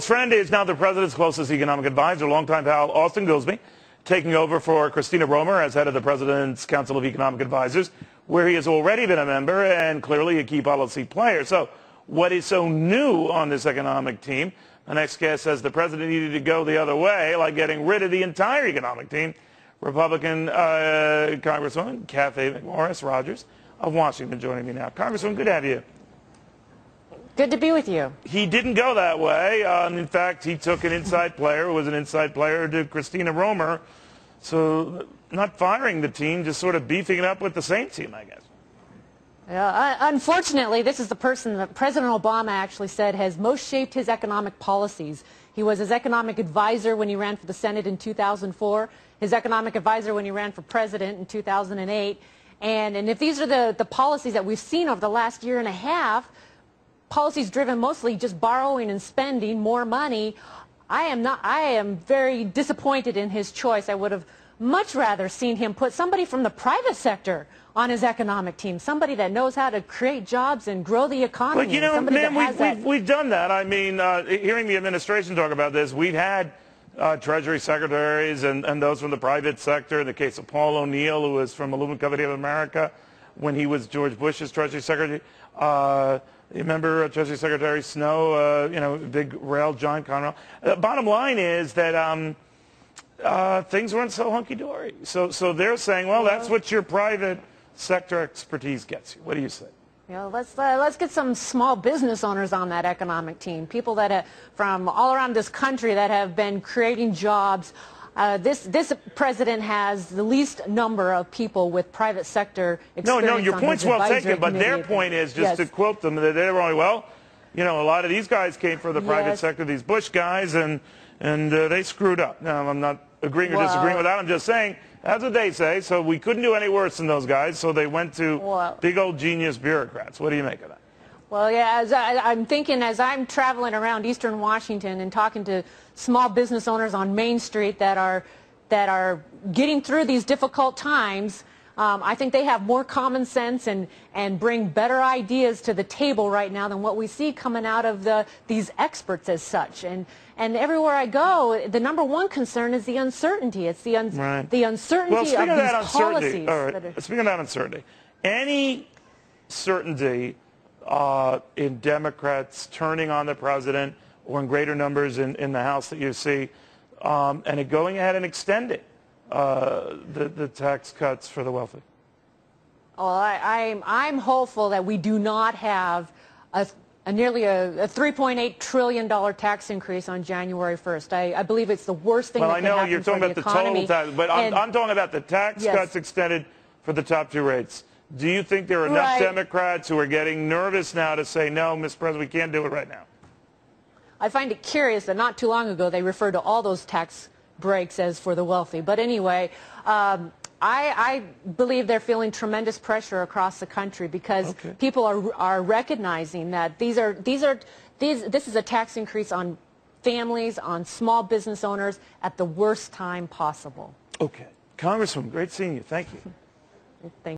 friend is now the president's closest economic advisor, longtime pal Austin Goolsbee, taking over for Christina Romer as head of the President's Council of Economic Advisors, where he has already been a member and clearly a key policy player. So what is so new on this economic team? The next guest says the president needed to go the other way, like getting rid of the entire economic team. Republican Congresswoman Cathy McMorris Rodgers of Washington joining me now. Congresswoman, good to have you. Good to be with you. He didn't go that way. In fact, he took an inside player who was an inside player to Christina Romer. So not firing the team, just sort of beefing it up with the same team, I guess. Unfortunately, this is the person that President Obama actually said has most shaped his economic policies. He was his economic advisor when he ran for the Senate in 2004, his economic advisor when he ran for president in 2008. And if these are the policies that we've seen over the last year and a half, policies driven mostly just borrowing and spending more money, I am very disappointed in his choice. I would have much rather seen him put somebody from the private sector on his economic team, somebody that knows how to create jobs and grow the economy. But, you know, ma'am, we've done that. I mean, hearing the administration talk about this, we've had Treasury secretaries and those from the private sector. In the case of Paul O'Neill, who was from Aluminum Company of America when he was George Bush's Treasury Secretary. You remember Treasury Secretary Snow, you know, big rail giant Conrail. Bottom line is that things weren't so hunky-dory. So they're saying, well, that's what your private sector expertise gets you. What do you say? Yeah, let's get some small business owners on that economic team, people that from all around this country that have been creating jobs. This president has the least number of people with private sector experience. No, your point's well taken, but their point is, just to quote them, that they're only, well, you know, a lot of these guys came from the private sector, these Bush guys, and they screwed up. Now, I'm not agreeing or disagreeing with that. I'm just saying, that's what they say. So we couldn't do any worse than those guys, so they went to big old genius bureaucrats. What do you make of that? Well, yeah, I'm thinking as I'm traveling around eastern Washington and talking to small business owners on Main Street that are getting through these difficult times, I think they have more common sense and bring better ideas to the table right now than what we see coming out of these experts as such. And everywhere I go, the number one concern is the uncertainty. It's the uncertainty of these policies. All right. Speaking of that uncertainty, any certainty in Democrats turning on the president or in greater numbers in the House that you see, and it going ahead and extending the tax cuts for the wealthy? Well, I'm hopeful that we do not have nearly a $3.8 trillion tax increase on January 1st. I believe it's the worst thing that can happen for the economy. Well, I know you're talking about the total tax, but I'm talking about the tax cuts extended for the top two rates. Do you think there are enough Democrats who are getting nervous now to say, no, Mr. President, we can't do it right now? I find it curious that not too long ago they referred to all those tax breaks as for the wealthy. But anyway, I believe they're feeling tremendous pressure across the country because people are recognizing that this is a tax increase on families, on small business owners at the worst time possible. Okay. Congresswoman, great seeing you. Thank you. Thank you.